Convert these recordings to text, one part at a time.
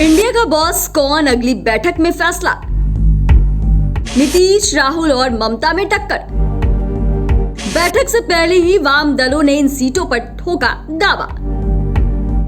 India का boss कौन, अगली बैठक में फैसला। नीतीश, राहुल और ममता में टक्कर। बैठक से पहले ही वाम दलों ने इन सीटों पर ठोका दावा।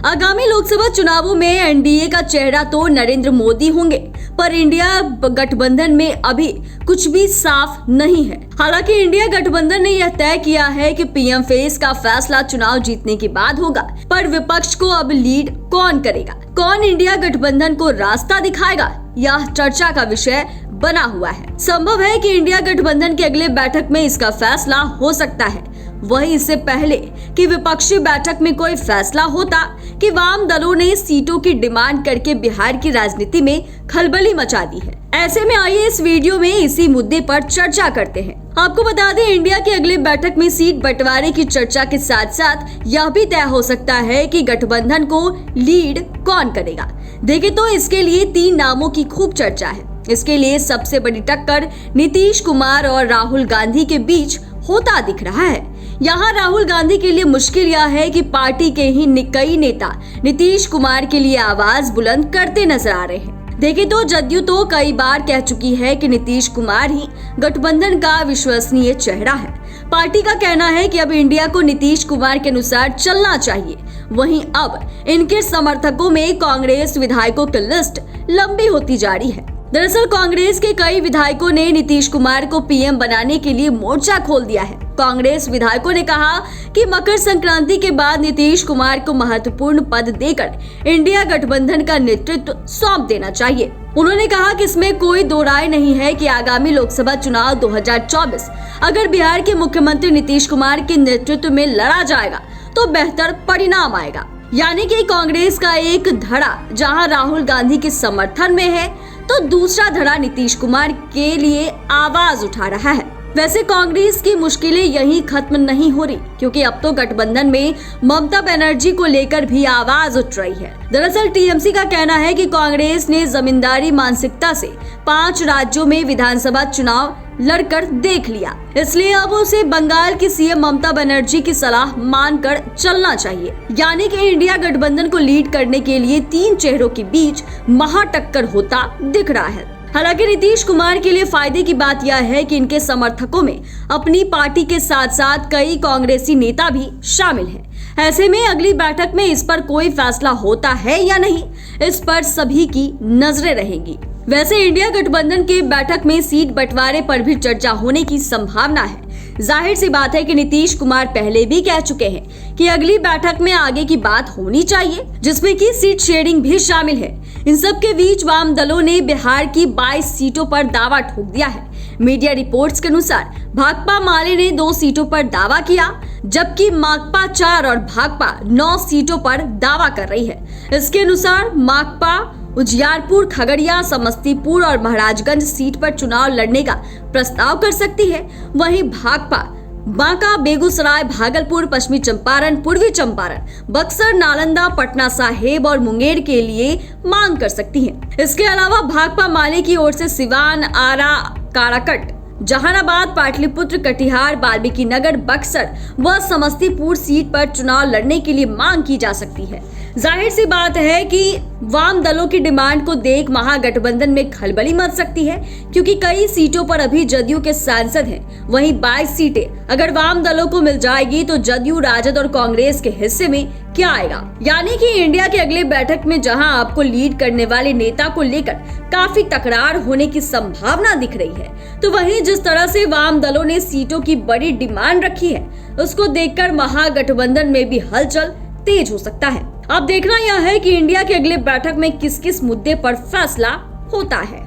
आगामी लोकसभा चुनावों में एनडीए का चेहरा तो नरेंद्र मोदी होंगे, पर इंडिया गठबंधन में अभी कुछ भी साफ नहीं है। हालांकि इंडिया गठबंधन ने यह तय किया है कि पीएम फेस का फैसला चुनाव जीतने के बाद होगा, पर विपक्ष को अब लीड कौन करेगा, कौन इंडिया गठबंधन को रास्ता दिखाएगा, यह चर्चा का विषय बना हुआ है। संभव है कि इंडिया गठबंधन के अगले बैठक में इसका फैसला हो सकता है। वहीं इससे पहले कि विपक्षी बैठक में कोई फैसला होता कि वाम दलों ने सीटों की डिमांड करके बिहार की राजनीति में खलबली मचा दी है। ऐसे में आइए इस वीडियो में इसी मुद्दे पर चर्चा करते हैं। आपको बता दें, इंडिया की अगली बैठक में सीट बंटवारे की चर्चा के साथ साथ यह भी तय हो सकता है कि गठबंधन को लीड कौन करेगा। देखें तो इसके लिए 3 नामों की खूब चर्चा है। इसके लिए सबसे बड़ी टक्कर नीतीश कुमार और राहुल गांधी के बीच होता दिख रहा है। यहाँ राहुल गांधी के लिए मुश्किल यह है कि पार्टी के ही कई नेता नीतीश कुमार के लिए आवाज बुलंद करते नजर आ रहे हैं। देखें तो जदयू तो कई बार कह चुकी है कि नीतीश कुमार ही गठबंधन का विश्वसनीय चेहरा है। पार्टी का कहना है कि अब इंडिया को नीतीश कुमार के अनुसार चलना चाहिए। वहीं अब इनके समर्थकों में कांग्रेस विधायकों की लिस्ट लंबी होती जा रही है। दरअसल कांग्रेस के कई विधायकों ने नीतीश कुमार को पीएम बनाने के लिए मोर्चा खोल दिया है। कांग्रेस विधायकों ने कहा कि मकर संक्रांति के बाद नीतीश कुमार को महत्वपूर्ण पद देकर इंडिया गठबंधन का नेतृत्व सौंप देना चाहिए। उन्होंने कहा कि इसमें कोई दो राय नहीं है कि आगामी लोकसभा चुनाव 2024 अगर बिहार के मुख्यमंत्री नीतीश कुमार के नेतृत्व में लड़ा जाएगा तो बेहतर परिणाम आएगा। यानी कि कांग्रेस का एक धड़ा जहां राहुल गांधी के समर्थन में है, तो दूसरा धड़ा नीतीश कुमार के लिए आवाज उठा रहा है। वैसे कांग्रेस की मुश्किलें यहीं खत्म नहीं हो रही, क्योंकि अब तो गठबंधन में ममता बनर्जी को लेकर भी आवाज उठ रही है। दरअसल टीएमसी का कहना है कि कांग्रेस ने जमींदारी मानसिकता से 5 राज्यों में विधानसभा चुनाव लड़कर देख लिया, इसलिए अब उसे बंगाल की सीएम ममता बनर्जी की सलाह मानकर चलना चाहिए। यानी कि इंडिया गठबंधन को लीड करने के लिए 3 चेहरों के बीच महाटक्कर होता दिख रहा है। हालांकि नीतीश कुमार के लिए फायदे की बात यह है कि इनके समर्थकों में अपनी पार्टी के साथ साथ कई कांग्रेसी नेता भी शामिल हैं। ऐसे में अगली बैठक में इस पर कोई फैसला होता है या नहीं, इस पर सभी की नजरें रहेंगी। वैसे इंडिया गठबंधन के बैठक में सीट बंटवारे पर भी चर्चा होने की संभावना है। जाहिर सी बात है कि नीतीश कुमार पहले भी कह चुके हैं कि अगली बैठक में आगे की बात होनी चाहिए, जिसमें कि सीट शेयरिंग भी शामिल है। इन सब के बीच वाम दलों ने बिहार की 22 सीटों पर दावा ठोक दिया है। मीडिया रिपोर्ट्स के अनुसार भाकपा माले ने 2 सीटों पर दावा किया, जबकि माकपा 4 और भाकपा 9 सीटों पर दावा कर रही है। इसके अनुसार माकपा उजियारपुर, खगड़िया, समस्तीपुर और महाराजगंज सीट पर चुनाव लड़ने का प्रस्ताव कर सकती है। वहीं भाकपा बांका, बेगूसराय, भागलपुर, पश्चिमी चंपारण, पूर्वी चंपारण, बक्सर, नालंदा, पटना साहिब और मुंगेर के लिए मांग कर सकती है। इसके अलावा भाकपा माले की ओर से सिवान, आरा, काराकट, जहानाबाद, पाटलिपुत्र, कटिहार, वाल्मीकि नगर, बक्सर व समस्तीपुर सीट पर चुनाव लड़ने के लिए मांग की जा सकती है। जाहिर सी बात है कि वाम दलों की डिमांड को देख महागठबंधन में खलबली मच सकती है, क्योंकि कई सीटों पर अभी जदयू के सांसद हैं। वहीं 22 सीटें अगर वाम दलों को मिल जाएगी तो जदयू, राजद और कांग्रेस के हिस्से में क्या आएगा। यानी कि इंडिया के अगले बैठक में जहां आपको लीड करने वाले नेता को लेकर काफी तकरार होने की संभावना दिख रही है, तो वहीं जिस तरह से वाम दलों ने सीटों की बड़ी डिमांड रखी है, उसको देखकर महागठबंधन में भी हलचल तेज हो सकता है। अब देखना यह है कि इंडिया के अगले बैठक में किस किस मुद्दे पर फैसला होता है।